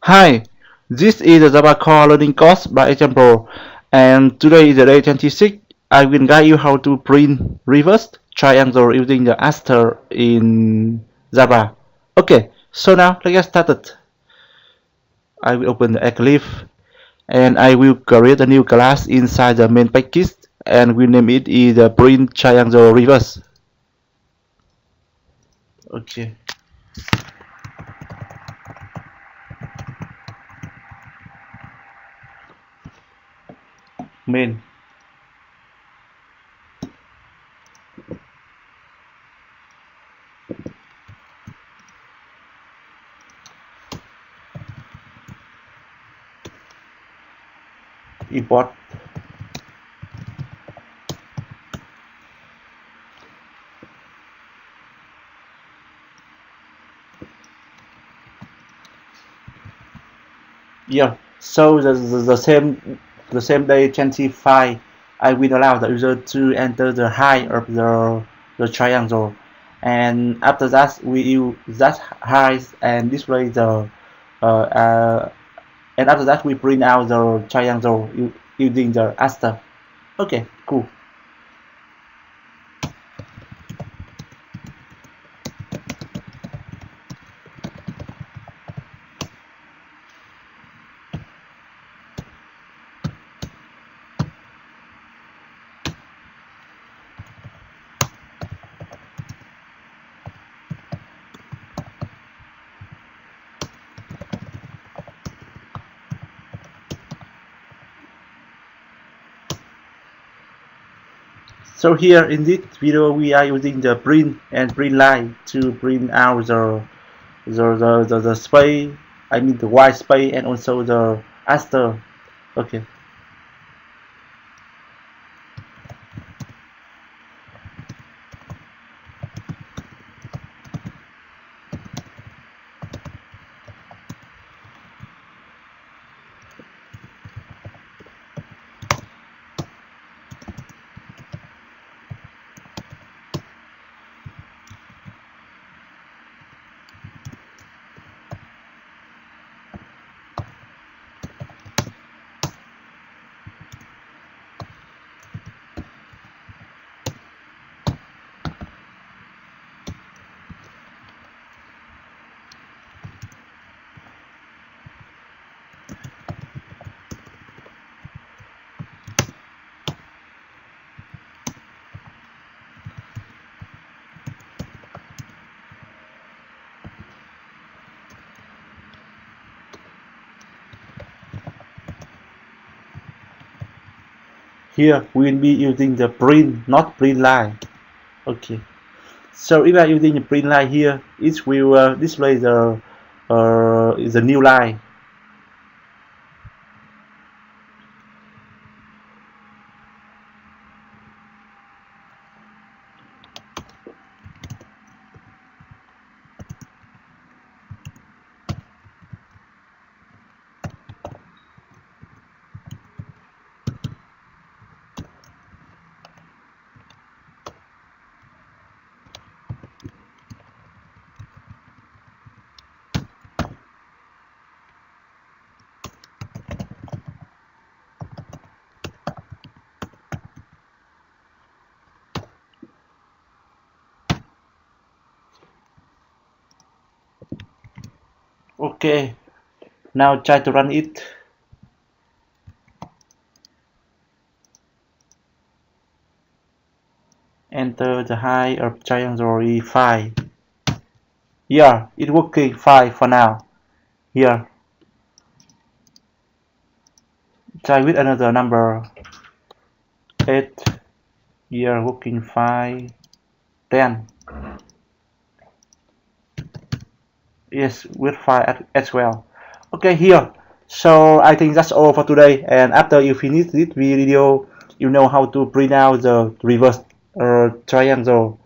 Hi, this is the Java Core Learning course by example, and today is the day 26. I will guide you how to print reverse triangle using the Aster in Java. Okay, so now let's get started. I will open the Eclipse and I will create a new class inside the main package and we name it is the print triangle reverse. Okay. Main. Import. Yeah, so the same day 25 I will allow the user to enter the height of the triangle, and after that we use that height and display the uh, uh, and after that we print out the triangle using the Aster. Okay, cool. So here in this video we are using the print and print line to print out the space, I mean the white space and also the Aster. Okay. Here we will be using the print, not print line. Okay. So if I am using the print line here, it will display the new line. Okay. Now try to run it. Enter the height of triangle 5. Yeah, it's working fine for now. Here. Try with another number. 8. Here working fine. 10. Yes, with 5 as well. Okay, here. So I think that's all for today, and after you finish this video you know how to print out the reverse triangle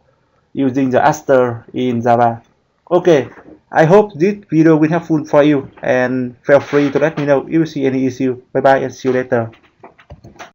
using the Aster in Java. Okay, I hope this video will helpful for you and feel free to let me know if you see any issue. Bye bye and see you later.